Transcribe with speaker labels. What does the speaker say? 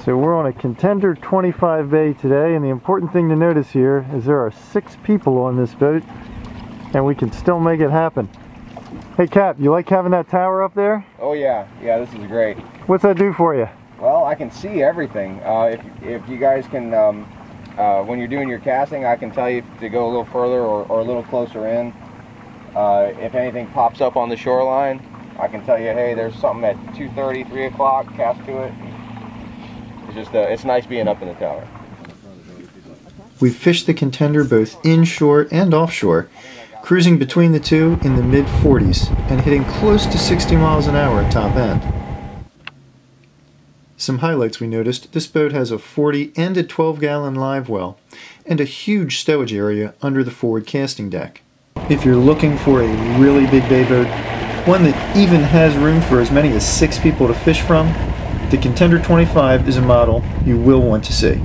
Speaker 1: So we're on a Contender 25 bay today, and the important thing to notice here is there are 6 people on this boat, and we can still make it happen. Hey Cap, you like having that tower up there?
Speaker 2: Oh yeah, this is great.
Speaker 1: What's that do for you?
Speaker 2: Well, I can see everything. If you guys can, when you're doing your casting, I can tell you to go a little further or a little closer in. If anything pops up on the shoreline, I can tell you, hey, there's something at 2:30, 3 o'clock, cast to it. It's just, it's nice being up in the tower.
Speaker 1: We've fished the Contender both inshore and offshore, cruising between the two in the mid-40s and hitting close to 60 miles an hour at top end. Some highlights we noticed: this boat has a 40 and a 12-gallon live well, and a huge stowage area under the forward casting deck. If you're looking for a really big bay boat, one that even has room for as many as 6 people to fish from, the Contender 25 is a model you will want to see.